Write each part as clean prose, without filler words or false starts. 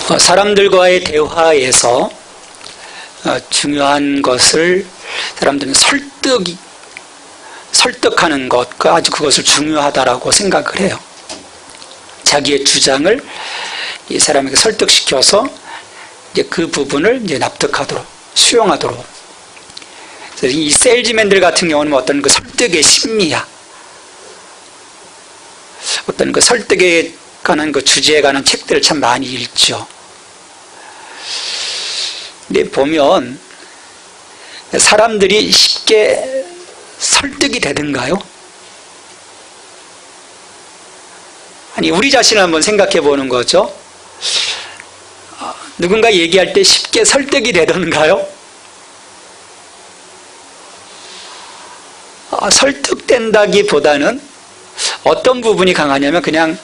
사람들과의 대화에서 중요한 것을 사람들은 설득하는 것, 아주 그것을 중요하다라고 생각을 해요. 자기의 주장을 이 사람에게 설득시켜서 이제 그 부분을 이제 납득하도록, 수용하도록. 그래서 이 세일즈맨들 같은 경우는 어떤 그 설득의 심리야. 어떤 그 설득에 관한 그 주제에 관한 책들을 참 많이 읽죠. 근데 보면 사람들이 쉽게 설득이 되던가요? 아니, 우리 자신을 한번 생각해 보는 거죠. 누군가 얘기할 때 쉽게 설득이 되던가요? 설득된다기보다는 어떤 부분이 강하냐면 그냥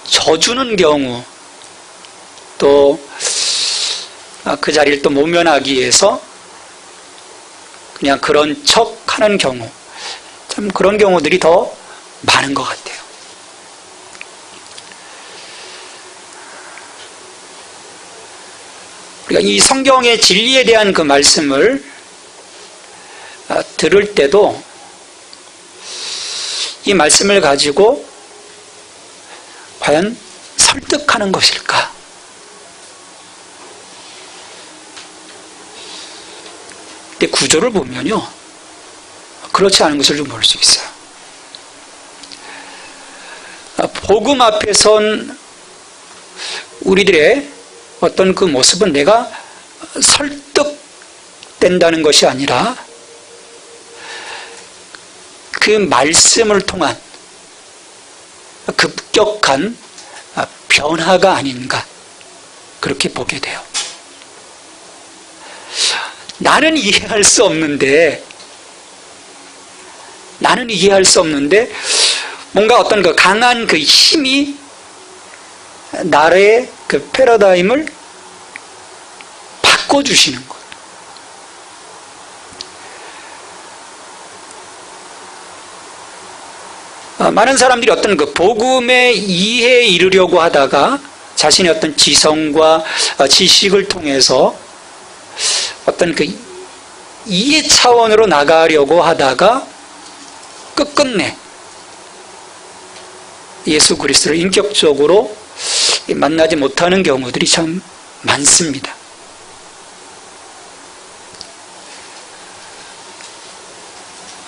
져주는 경우, 또 그 자리를 또 모면하기 위해서 그냥 그런 척 하는 경우, 참 그런 경우들이 더 많은 것 같아요. 그러니까 이 성경의 진리에 대한 그 말씀을 들을 때도 이 말씀을 가지고 과연 설득하는 것일까? 근데 구조를 보면요, 그렇지 않은 것을 좀 볼 수 있어요. 복음 앞에 선 우리들의 어떤 그 모습은 내가 설득된다는 것이 아니라 그 말씀을 통한 급격한 변화가 아닌가, 그렇게 보게 돼요. 나는 이해할 수 없는데 뭔가 어떤 그 강한 그 힘이 나의 그 패러다임을 바꿔주시는 것. 많은 사람들이 어떤 그 복음의 이해에 이르려고 하다가 자신의 어떤 지성과 지식을 통해서 어떤 그 이해 차원으로 나가려고 하다가 끝끝내 예수 그리스도를 인격적으로 만나지 못하는 경우들이 참 많습니다.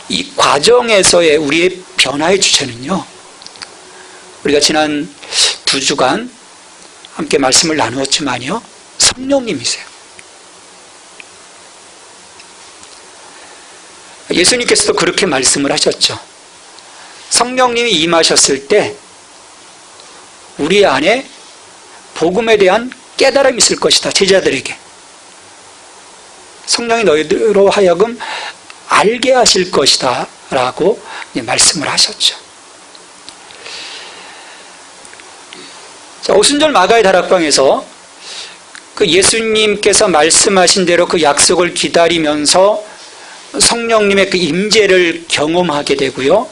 이 과정에서의 우리의 변화의 주체는요, 우리가 지난 2주간 함께 말씀을 나누었지만요, 성령님이세요. 예수님께서도 그렇게 말씀을 하셨죠. 성령님이 임하셨을 때 우리 안에 복음에 대한 깨달음이 있을 것이다. 제자들에게 성령이 너희들로 하여금 알게 하실 것이다 라고 말씀을 하셨죠. 자, 오순절 마가의 다락방에서 그 예수님께서 말씀하신 대로 그 약속을 기다리면서 성령님의 그 임재를 경험하게 되고요,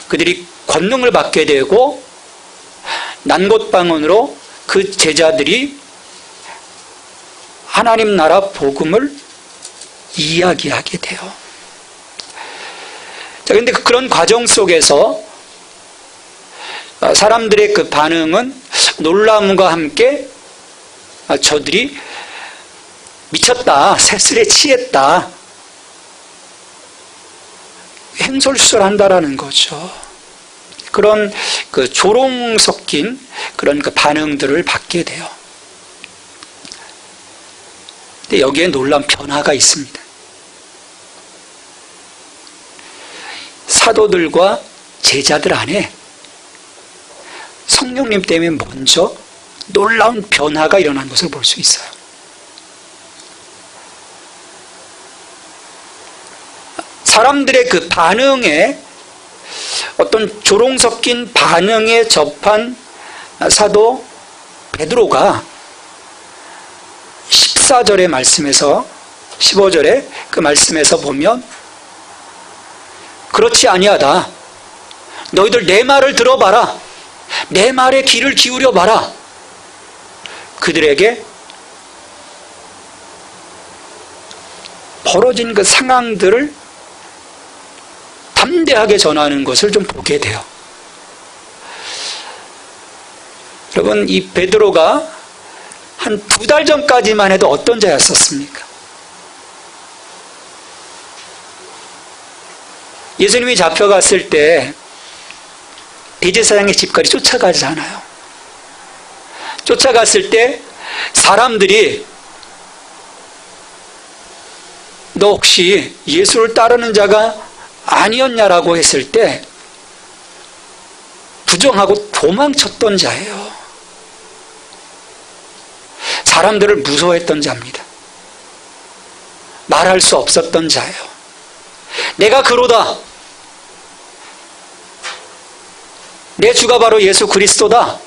그들이 권능을 받게 되고 난곳방언으로 그 제자들이 하나님 나라 복음을 이야기하게 돼요. 자, 그런데 그런 과정 속에서 사람들의 그 반응은 놀람과 함께 저들이 미쳤다, 새술에 취했다, 횡설수설한다라는 거죠. 그런 그 조롱 섞인 그런 그 반응들을 받게 돼요. 근데 여기에 놀라운 변화가 있습니다. 사도들과 제자들 안에 성령님 때문에 먼저 놀라운 변화가 일어난 것을 볼 수 있어요. 사람들의 그 반응에, 어떤 조롱 섞인 반응에 접한 사도 베드로가 14절의 말씀에서 15절의 그 말씀에서 보면, 그렇지 아니하다, 너희들 내 말을 들어봐라, 내 말에 귀를 기울여 봐라, 그들에게 벌어진 그 상황들을 담대하게 전하는 것을 좀 보게 돼요. 여러분, 이 베드로가 한 2달 전까지만 해도 어떤 자였었습니까? 예수님이 잡혀갔을 때 대제사장의 집까지 쫓아가잖아요. 쫓아갔을 때 사람들이 너 혹시 예수를 따르는 자가 아니었냐라고 했을 때 부정하고 도망쳤던 자예요. 사람들을 무서워했던 자입니다. 말할 수 없었던 자예요. 내가 그로다. 내 주가 바로 예수 그리스도다.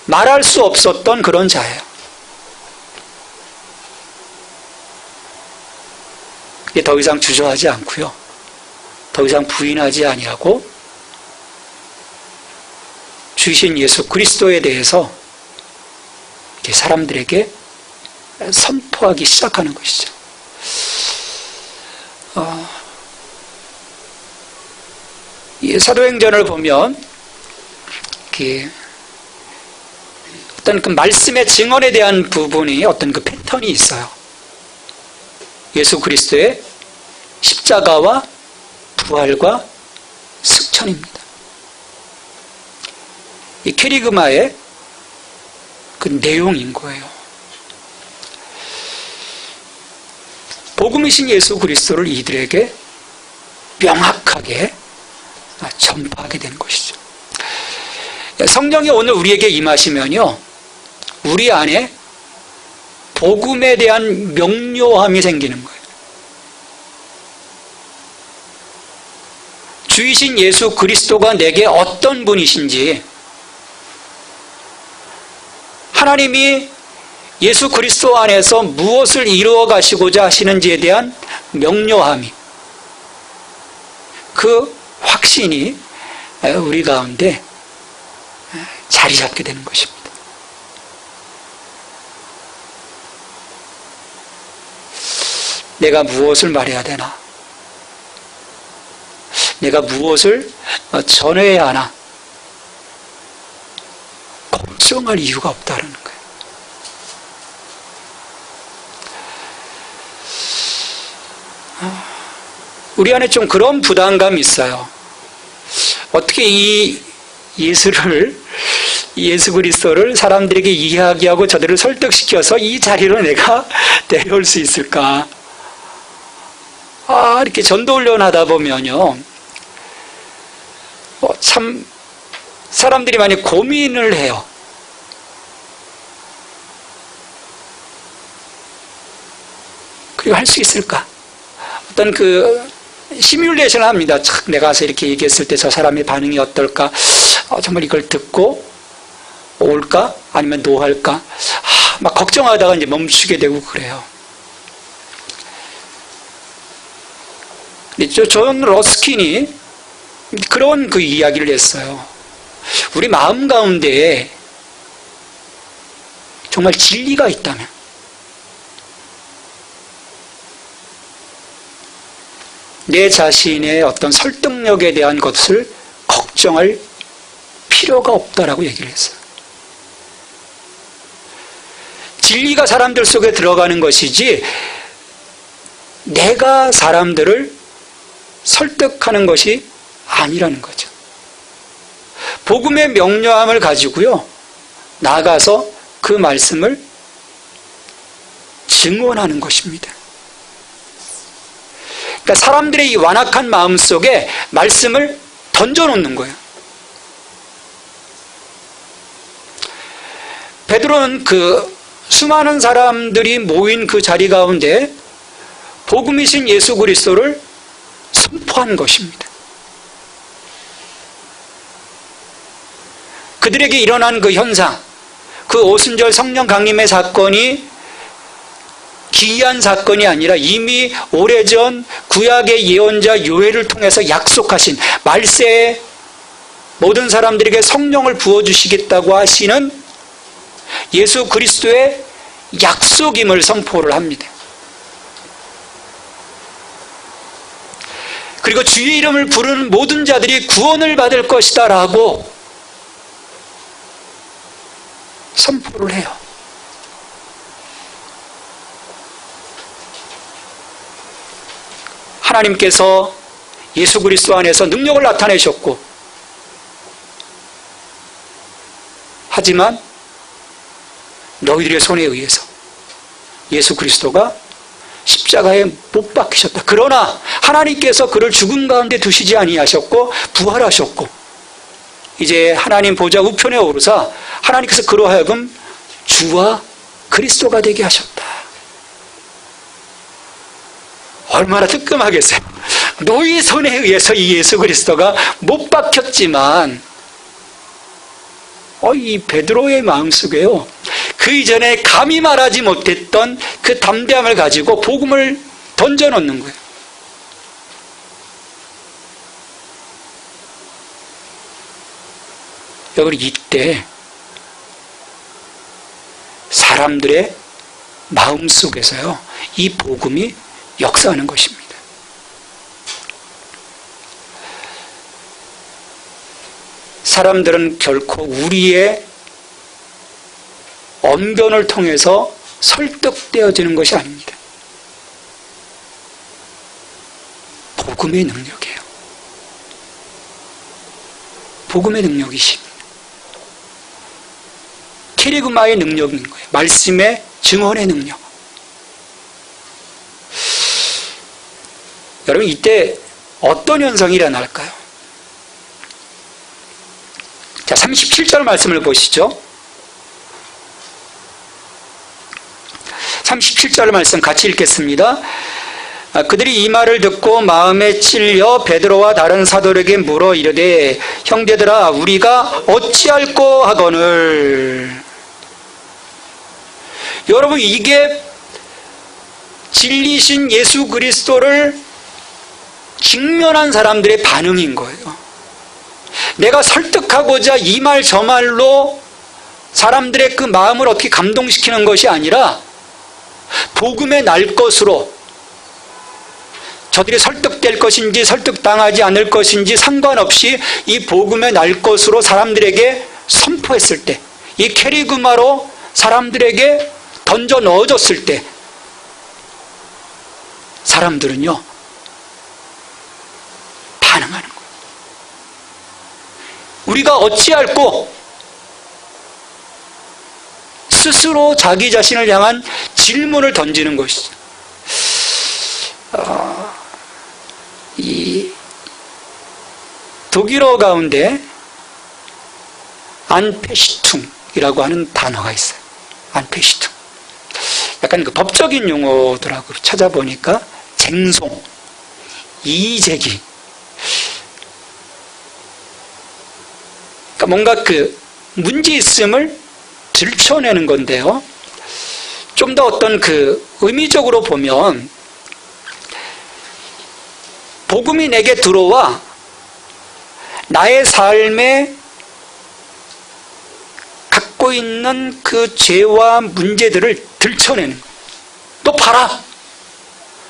말할 수 없었던 그런 자예요. 더 이상 주저하지 않고요. 더 이상 부인하지 아니하고 주신 예수 그리스도에 대해서 사람들에게 선포하기 시작하는 것이죠. 이 사도행전을 보면 어떤 그 말씀의 증언에 대한 부분이 어떤 그 패턴이 있어요. 예수 그리스도의 십자가와 부활과 승천입니다. 이 캐리그마의 그 내용인 거예요. 복음이신 예수 그리스도를 이들에게 명확하게 전파하게 되는 것이죠. 성령이 오늘 우리에게 임하시면요, 우리 안에 복음에 대한 명료함이 생기는 거예요. 주이신 예수 그리스도가 내게 어떤 분이신지, 하나님이 예수 그리스도 안에서 무엇을 이루어 가시고자 하시는지에 대한 명료함이, 그 확신이 우리 가운데 자리 잡게 되는 것입니다. 내가 무엇을 말해야 되나? 내가 무엇을 전해야 하나? 걱정할 이유가 없다는 거예요. 우리 안에 좀 그런 부담감이 있어요. 어떻게 이 예수 그리스도를 사람들에게 이야기하고 저들을 설득시켜서 이 자리로 내가 데려올 수 있을까? 이렇게 전도훈련 하다 보면요, 참 사람들이 많이 고민을 해요. 그리고 할 수 있을까? 어떤 시뮬레이션을 합니다. 내가 가서 이렇게 얘기했을 때 저 사람의 반응이 어떨까? 정말 이걸 듣고 올까? 아니면 노할까? 막 걱정하다가 이제 멈추게 되고 그래요. 존 러스킨이 그런 이야기를 했어요. 우리 마음 가운데 정말 진리가 있다면, 내 자신의 어떤 설득력에 대한 것을 걱정할 필요가 없다라고 얘기를 했어요. 진리가 사람들 속에 들어가는 것이지 내가 사람들을 설득하는 것이 아니라는 거죠. 복음의 명료함을 가지고요, 나아가서 그 말씀을 증언하는 것입니다. 그러니까 사람들의 이 완악한 마음 속에 말씀을 던져놓는 거예요. 베드로는 수많은 사람들이 모인 그 자리 가운데 복음이신 예수 그리스도를 선포한 것입니다. 그들에게 일어난 그 현상, 그 오순절 성령 강림의 사건이 기이한 사건이 아니라 이미 오래전 구약의 예언자 요엘을 통해서 약속하신, 말세에 모든 사람들에게 성령을 부어주시겠다고 하시는 예수 그리스도의 약속임을 선포를 합니다. 그리고 주의 이름을 부르는 모든 자들이 구원을 받을 것이다 라고 선포를 해요. 하나님께서 예수 그리스도 안에서 능력을 나타내셨고, 하지만 너희들의 손에 의해서 예수 그리스도가 십자가에 못 박히셨다. 그러나 하나님께서 그를 죽음 가운데 두시지 아니하셨고 부활하셨고, 이제 하나님 보좌 우편에 오르사 하나님께서 그로 하여금 주와 그리스도가 되게 하셨다. 얼마나 뜨끔하겠어요. 너희 손에 의해서 이 예수 그리스도가 못 박혔지만, 이 베드로의 마음속에요, 그 이전에 감히 말하지 못했던 그 담대함을 가지고 복음을 던져놓는 거예요. 여러분, 이때 사람들의 마음속에서요, 이 복음이 역사하는 것입니다. 사람들은 결코 우리의 언변을 통해서 설득되어지는 것이 아닙니다. 복음의 능력이에요. 복음의 능력이십니다. 캐리그마의 능력인 거예요. 말씀의 증언의 능력. 여러분, 이때 어떤 현상이 일어날까요? 자, 37절 말씀을 보시죠. 37절 말씀 같이 읽겠습니다. 그들이 이 말을 듣고 마음에 찔려 베드로와 다른 사도에게 물어 이르되, 형제들아, 우리가 어찌할꼬 하거늘. 여러분, 이게 진리신 예수 그리스도를 직면한 사람들의 반응인 거예요. 내가 설득하고자 이 말 저 말로 사람들의 그 마음을 어떻게 감동시키는 것이 아니라 복음의 날 것으로, 저들이 설득될 것인지 설득당하지 않을 것인지 상관없이 이 복음의 날 것으로 사람들에게 선포했을 때, 이 캐리그마로 사람들에게 던져 넣어줬을 때, 사람들은요 반응하는 거예요. 우리가 어찌할꼬, 스스로 자기 자신을 향한 질문을 던지는 것이죠. 이 독일어 가운데 안페시퉁이라고 하는 단어가 있어요. 안페시퉁. 약간 그 법적인 용어더라고요. 찾아보니까 쟁송, 이의제기. 그러니까 뭔가 그 문제 있음을 들춰내는 건데요. 좀 더 어떤 그 의미적으로 보면, 복음이 내게 들어와 나의 삶에 갖고 있는 그 죄와 문제들을 들춰내는 거예요. 또 봐라,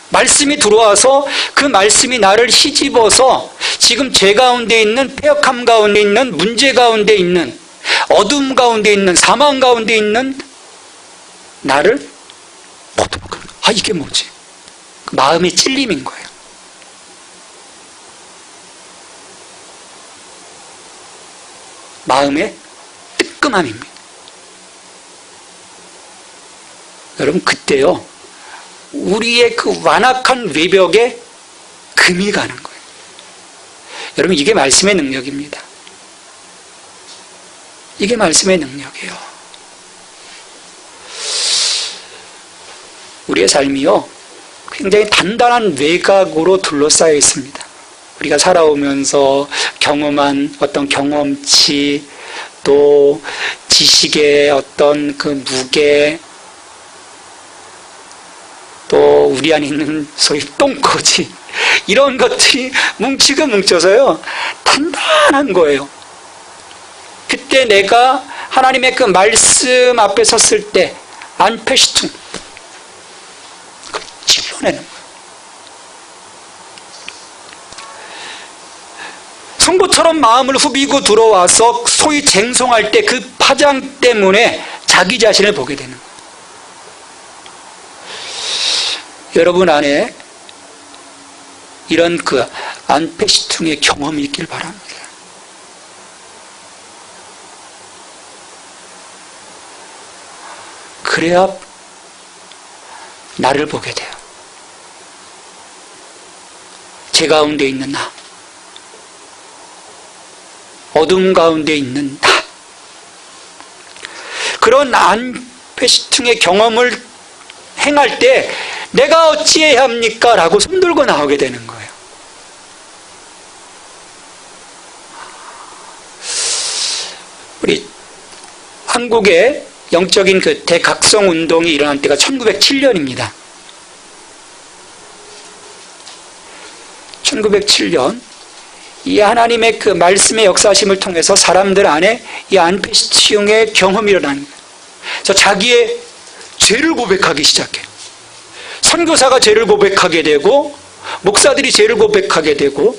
말씀이 들어와서 그 말씀이 나를 힘입어서 지금 죄 가운데 있는, 패역함 가운데 있는, 문제 가운데 있는, 어둠 가운데 있는, 사망 가운데 있는 나를 이게 뭐지? 마음의 찔림인 거예요. 마음의 뜨끔함입니다. 여러분, 그때요, 우리의 그 완악한 외벽에 금이 가는 거예요. 여러분, 이게 말씀의 능력입니다. 이게 말씀의 능력이에요. 우리의 삶이요, 굉장히 단단한 외곽으로 둘러싸여 있습니다. 우리가 살아오면서 경험한 어떤 경험치, 또 지식의 어떤 그 무게, 또 우리 안에 있는 소위 똥꼬지, 이런 것들이 뭉치고 뭉쳐서요 단단한 거예요. 그때 내가 하나님의 그 말씀 앞에 섰을 때 안페시퉁 찔러내는 거예요. 성부처럼 마음을 후비고 들어와서 소위 쟁송할 때 그 파장 때문에 자기 자신을 보게 되는 거예요. 여러분 안에 이런 그 안페시퉁의 경험이 있길 바랍니다. 그래야 나를 보게 돼요. 제 가운데 있는 나, 어둠 가운데 있는 나, 그런 안페시퉁의 경험을 행할 때 내가 어찌해야 합니까? 라고 손들고 나오게 되는 거예요. 우리 한국의 영적인 그 대각성 운동이 일어난 때가 1907년입니다. 1907년 이 하나님의 그 말씀의 역사심을 통해서 사람들 안에 이 안페시퉁의 경험이 일어나는 거예요. 그래서 자기의 죄를 고백하기 시작해요. 선교사가 죄를 고백하게 되고 목사들이 죄를 고백하게 되고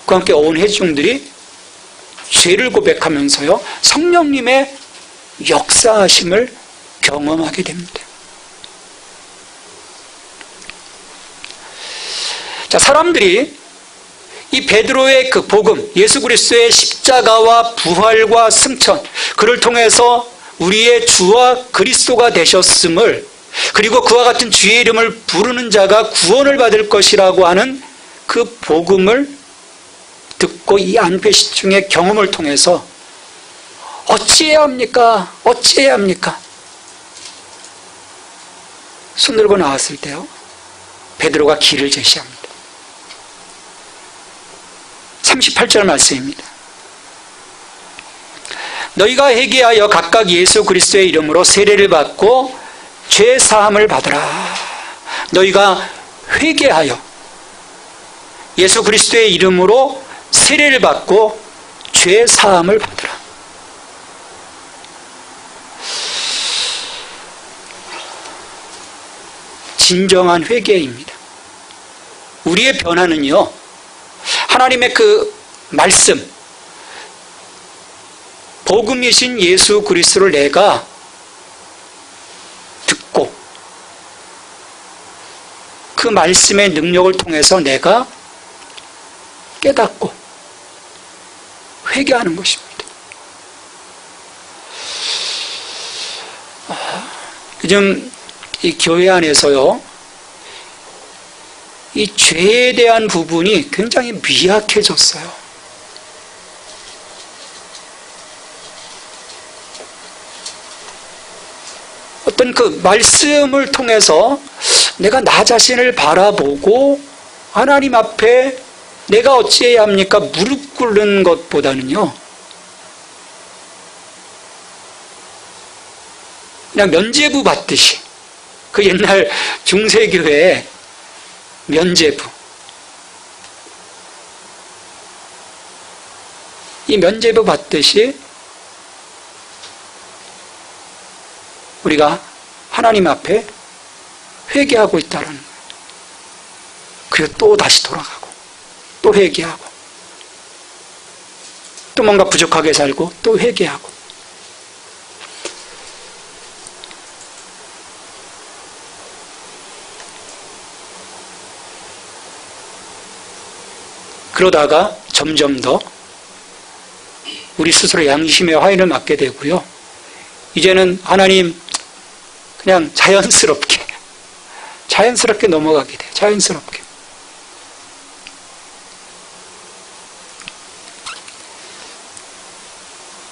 그와 함께 온 회중들이 죄를 고백하면서요 성령님의 역사하심을 경험하게 됩니다. 자, 사람들이 이 베드로의 그 복음, 예수 그리스도의 십자가와 부활과 승천, 그를 통해서 우리의 주와 그리스도가 되셨음을, 그리고 그와 같은 주의 이름을 부르는 자가 구원을 받을 것이라고 하는 그 복음을 듣고 이 안페시퉁의 경험을 통해서 어찌해야 합니까? 어찌해야 합니까? 손 들고 나왔을 때요 베드로가 길을 제시합니다. 38절 말씀입니다. 너희가 회개하여 각각 예수 그리스도의 이름으로 세례를 받고 죄 사함을 받으라. 너희가 회개하여 예수 그리스도의 이름으로 세례를 받고 죄 사함을 받으라. 진정한 회개입니다. 우리의 변화는요 하나님의 그 말씀, 복음이신 예수 그리스도를 내가 듣고 그 말씀의 능력을 통해서 내가 깨닫고 회개하는 것입니다. 요즘 이 교회 안에서요 이 죄에 대한 부분이 굉장히 미약해졌어요. 어떤 그 말씀을 통해서 내가 나 자신을 바라보고 하나님 앞에 내가 어찌해야 합니까? 무릎 꿇는 것보다는요 그냥 면죄부 받듯이, 그 옛날 중세교회에 면죄부, 이 면죄부 받듯이 우리가 하나님 앞에 회개하고 있다는 거예요. 그리고 또 다시 돌아가고 또 회개하고 또 뭔가 부족하게 살고 또 회개하고. 그러다가 점점 더 우리 스스로 양심의 화인을 맞게 되고요. 이제는 하나님 그냥 자연스럽게 넘어가게 돼요. 자연스럽게.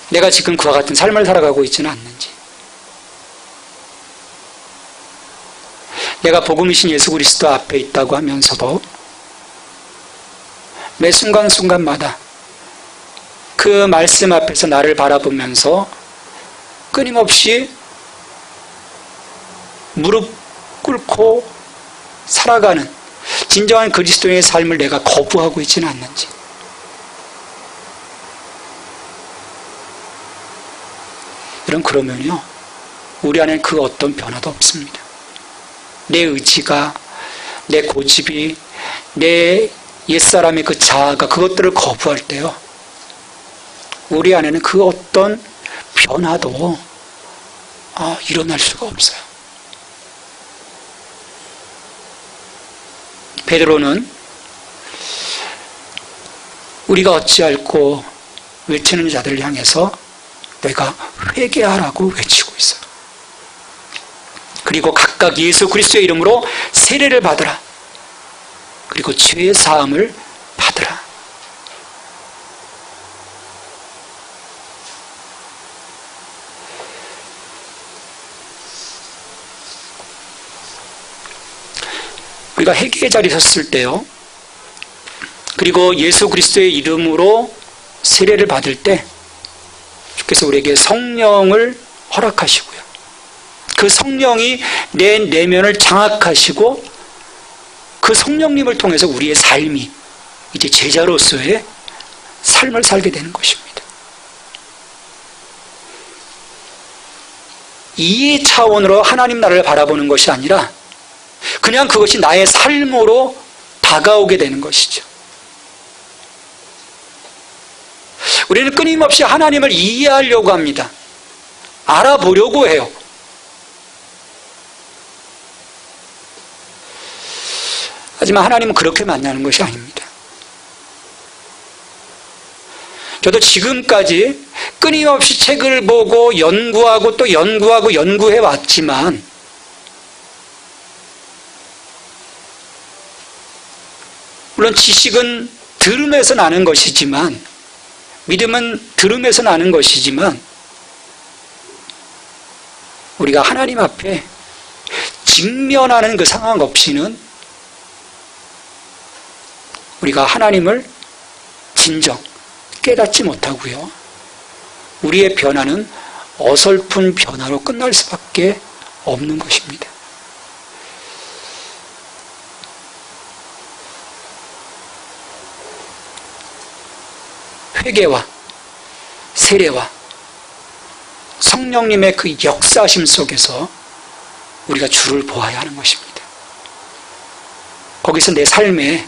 내가 지금 그와 같은 삶을 살아가고 있지는 않는지, 내가 복음이신 예수 그리스도 앞에 있다고 하면서도 매 순간순간마다 그 말씀 앞에서 나를 바라보면서 끊임없이 무릎 꿇고 살아가는 진정한 그리스도인의 삶을 내가 거부하고 있지는 않는지, 그러면요, 우리 안에 그 어떤 변화도 없습니다. 내 의지가, 내 고집이, 내 옛사람의 그 자아가 그것들을 거부할 때요, 우리 안에는 그 어떤 변화도 일어날 수가 없어요. 베드로는 우리가 어찌할꼬 외치는 자들을 향해서 내가 회개하라고 외치고 있어요. 그리고 각각 예수 그리스도의 이름으로 세례를 받으라. 그리고 죄 사함을 받으라. 우리가 회개의 자리에 섰을 때요, 그리고 예수 그리스도의 이름으로 세례를 받을 때 주께서 우리에게 성령을 허락하시고요, 그 성령이 내 내면을 장악하시고 그 성령님을 통해서 우리의 삶이 이제 제자로서의 삶을 살게 되는 것입니다. 이해 차원으로 하나님 나라를 바라보는 것이 아니라 그냥 그것이 나의 삶으로 다가오게 되는 것이죠. 우리는 끊임없이 하나님을 이해하려고 합니다. 알아보려고 해요. 하지만 하나님은 그렇게 만나는 것이 아닙니다. 저도 지금까지 끊임없이 책을 보고 연구하고 또 연구해 왔지만 물론 지식은 들음에서 나는 것이지만, 믿음은 들음에서 나는 것이지만, 우리가 하나님 앞에 직면하는 그 상황 없이는 우리가 하나님을 진정 깨닫지 못하고요, 우리의 변화는 어설픈 변화로 끝날 수밖에 없는 것입니다. 회개와 세례와 성령님의 그 역사심 속에서 우리가 주를 보아야 하는 것입니다. 거기서 내 삶에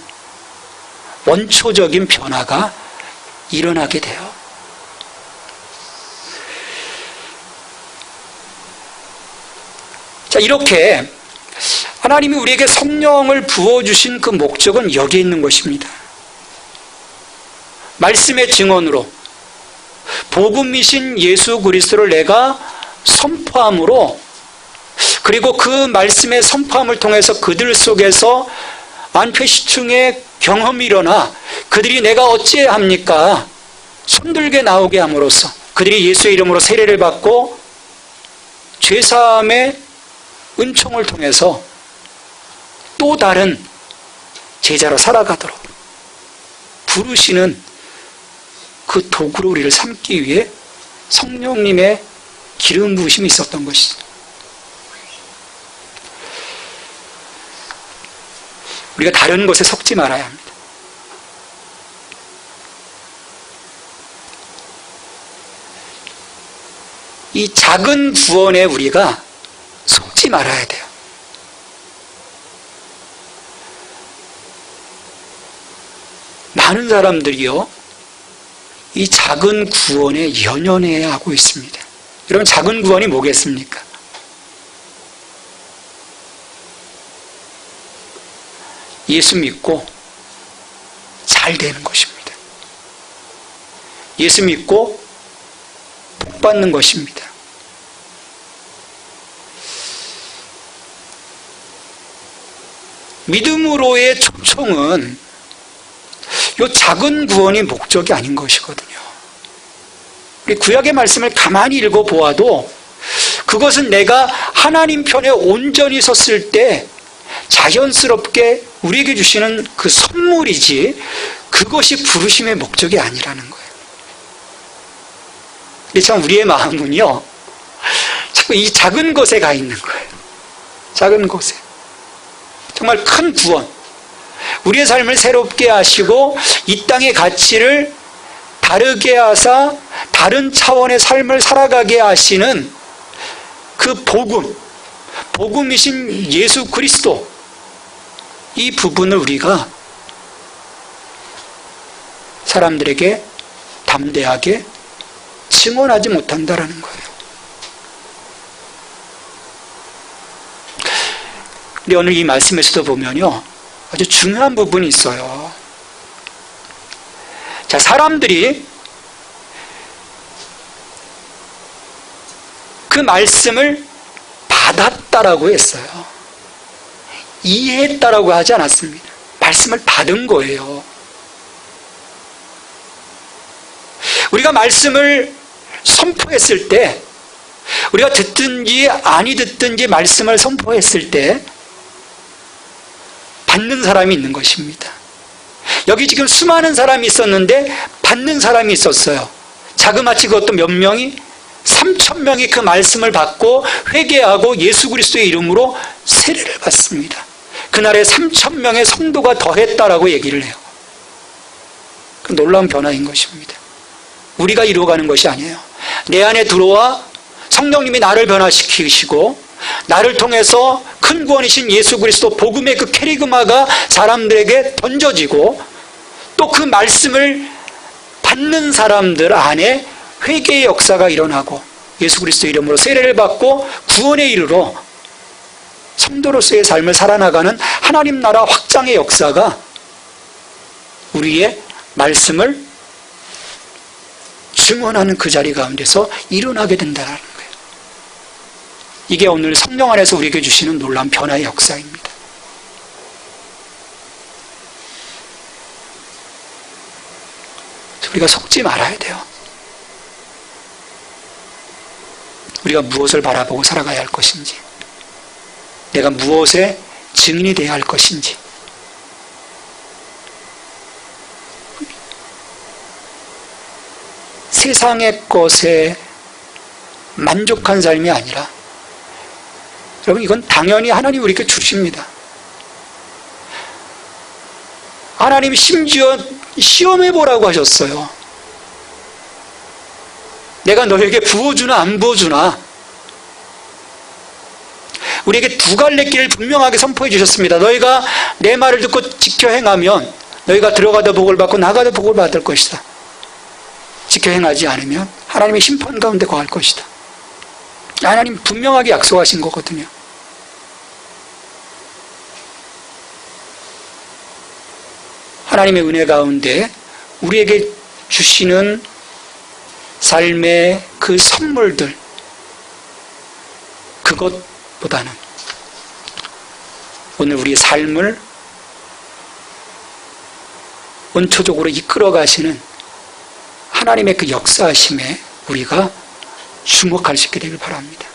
원초적인 변화가 일어나게 돼요. 자, 이렇게 하나님이 우리에게 성령을 부어주신 그 목적은 여기에 있는 것입니다. 말씀의 증언으로 복음이신 예수 그리스도를 내가 선포함으로, 그리고 그 말씀의 선포함을 통해서 그들 속에서 안패시충의 경험이 일어나 그들이 내가 어찌해야 합니까? 손들게 나오게 함으로써 그들이 예수의 이름으로 세례를 받고 죄사함의 은총을 통해서 또 다른 제자로 살아가도록 부르시는 그 도구로 우리를 삼기 위해 성령님의 기름 부으심이 있었던 것이죠. 우리가 다른 것에 속지 말아야 합니다. 이 작은 구원에 우리가 속지 말아야 돼요. 많은 사람들이요, 이 작은 구원에 연연해 하고 있습니다. 여러분, 작은 구원이 뭐겠습니까? 예수 믿고 잘 되는 것입니다. 예수 믿고 복 받는 것입니다. 믿음으로의 초청은 이 작은 구원이 목적이 아닌 것이거든요. 우리 구약의 말씀을 가만히 읽어보아도 그것은 내가 하나님 편에 온전히 섰을 때 자연스럽게 우리에게 주시는 그 선물이지, 그것이 부르심의 목적이 아니라는 거예요. 근데 참 우리의 마음은요, 자꾸 이 작은 것에 가 있는 거예요. 작은 것에. 정말 큰 구원, 우리의 삶을 새롭게 하시고 이 땅의 가치를 다르게 하사 다른 차원의 삶을 살아가게 하시는 그 복음이신 예수 그리스도, 이 부분을 우리가 사람들에게 담대하게 증언하지 못한다라는 거예요. 근데 오늘 이 말씀에서도 보면요, 아주 중요한 부분이 있어요. 자, 사람들이 그 말씀을 받았다라고 했어요. 이해했다라고 하지 않았습니다. 말씀을 받은 거예요. 우리가 말씀을 선포했을 때, 우리가 듣든지 아니 듣든지 말씀을 선포했을 때 받는 사람이 있는 것입니다. 여기 지금 수많은 사람이 있었는데 받는 사람이 있었어요. 자그마치 그것도 몇 명이? 3,000명이 그 말씀을 받고 회개하고 예수 그리스도의 이름으로 세례를 받습니다. 그날에 3,000명의 성도가 더했다라고 얘기를 해요. 그 놀라운 변화인 것입니다. 우리가 이루어가는 것이 아니에요. 내 안에 들어와 성령님이 나를 변화시키시고 나를 통해서 큰 구원이신 예수 그리스도 복음의 그 캐리그마가 사람들에게 던져지고 또 그 말씀을 받는 사람들 안에 회개의 역사가 일어나고 예수 그리스도 이름으로 세례를 받고 구원에 이르러 성도로서의 삶을 살아나가는 하나님 나라 확장의 역사가 우리의 말씀을 증언하는 그 자리 가운데서 일어나게 된다는 거예요. 이게 오늘 성령 안에서 우리에게 주시는 놀라운 변화의 역사입니다. 우리가 속지 말아야 돼요. 우리가 무엇을 바라보고 살아가야 할 것인지, 내가 무엇의 증인이 되어야 할 것인지, 세상의 것에 만족한 삶이 아니라, 여러분, 이건 당연히 하나님이 우리에게 주십니다. 하나님이 심지어 시험해보라고 하셨어요. 내가 너에게 부어주나 안 부어주나. 우리에게 두 갈래 길을 분명하게 선포해 주셨습니다. 너희가 내 말을 듣고 지켜 행하면 너희가 들어가도 복을 받고 나가도 복을 받을 것이다. 지켜 행하지 않으면 하나님의 심판 가운데 거할 것이다. 하나님 분명하게 약속하신 거거든요. 하나님의 은혜 가운데 우리에게 주시는 삶의 그 선물들, 그것보다는 오늘 우리의 삶을 원초적으로 이끌어 가시는 하나님의 그 역사하심에 우리가 주목할 수 있게 되길 바랍니다.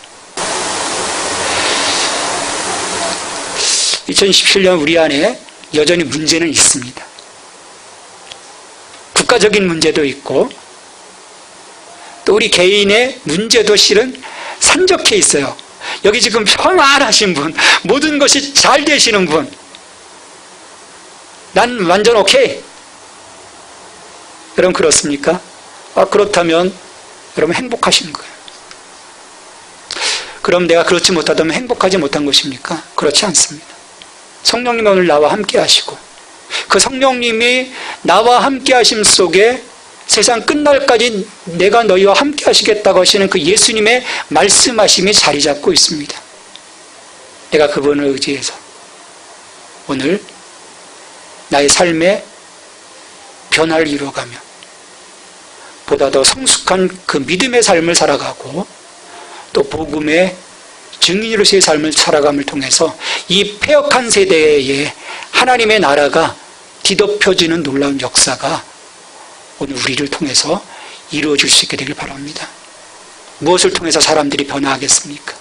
2017년 우리 안에 여전히 문제는 있습니다. 국가적인 문제도 있고 또 우리 개인의 문제도 실은 산적해 있어요. 여기 지금 평안하신 분, 모든 것이 잘 되시는 분, 난 완전 오케이. 여러분 그렇습니까? 그렇다면 여러분 행복하신 거예요. 그럼 내가 그렇지 못하다면 행복하지 못한 것입니까? 그렇지 않습니다. 성령님이 오늘 나와 함께 하시고 그 성령님이 나와 함께 하심 속에 세상 끝날까지 내가 너희와 함께 하시겠다고 하시는 그 예수님의 말씀하심이 자리 잡고 있습니다. 내가 그분을 의지해서 오늘 나의 삶에 변화를 이루어가며 보다 더 성숙한 그 믿음의 삶을 살아가고 또 복음의 증인으로서의 삶을 살아감을 통해서 이 패역한 세대에 하나님의 나라가 뒤덮여지는 놀라운 역사가 오늘 우리를 통해서 이루어질 수 있게 되길 바랍니다. 무엇을 통해서 사람들이 변화하겠습니까?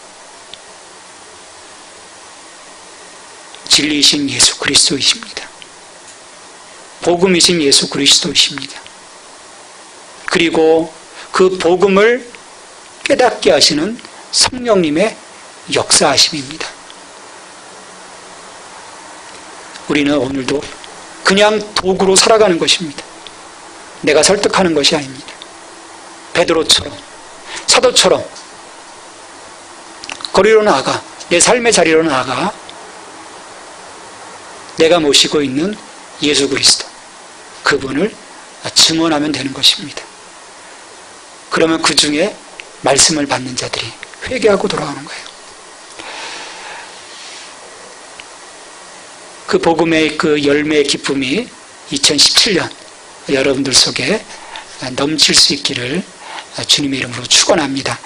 진리이신 예수 그리스도이십니다. 복음이신 예수 그리스도이십니다. 그리고 그 복음을 깨닫게 하시는 성령님의 역사하심입니다. 우리는 오늘도 그냥 도구로 살아가는 것입니다. 내가 설득하는 것이 아닙니다. 베드로처럼, 사도처럼 거리로 나아가, 내 삶의 자리로 나아가 내가 모시고 있는 예수 그리스도, 그분을 증언하면 되는 것입니다. 그러면 그 중에 말씀을 받는 자들이 회개하고 돌아오는 거예요. 그 복음의 그 열매의 기쁨이 2017년 여러분들 속에 넘칠 수 있기를 주님의 이름으로 축원합니다.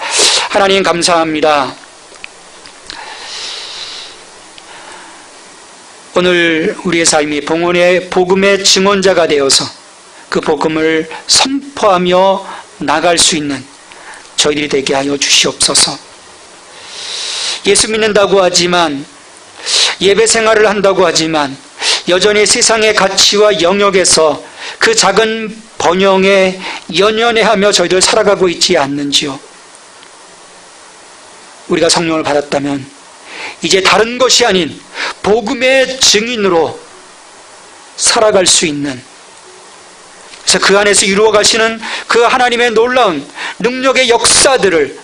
하나님 감사합니다. 오늘 우리의 삶이 복음의 증언자가 되어서 그 복음을 선포하며 나갈 수 있는 저희들이 되게 하여 주시옵소서. 예수 믿는다고 하지만, 예배 생활을 한다고 하지만 여전히 세상의 가치와 영역에서 그 작은 번영에 연연해하며 저희들 살아가고 있지 않는지요. 우리가 성령을 받았다면 이제 다른 것이 아닌 복음의 증인으로 살아갈 수 있는, 그래서 그 안에서 이루어 가시는 그 하나님의 놀라운 능력의 역사들을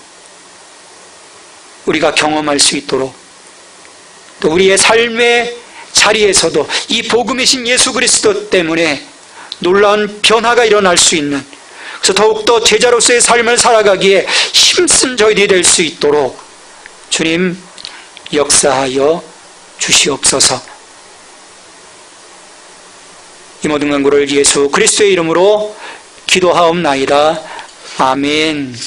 우리가 경험할 수 있도록, 또 우리의 삶의 자리에서도 이 복음이신 예수 그리스도 때문에 놀라운 변화가 일어날 수 있는, 그래서 더욱더 제자로서의 삶을 살아가기에 힘쓴 저희들이 될 수 있도록 주님 역사하여 주시옵소서. 이 모든 간구를 예수 그리스도의 이름으로 기도하옵나이다. 아멘.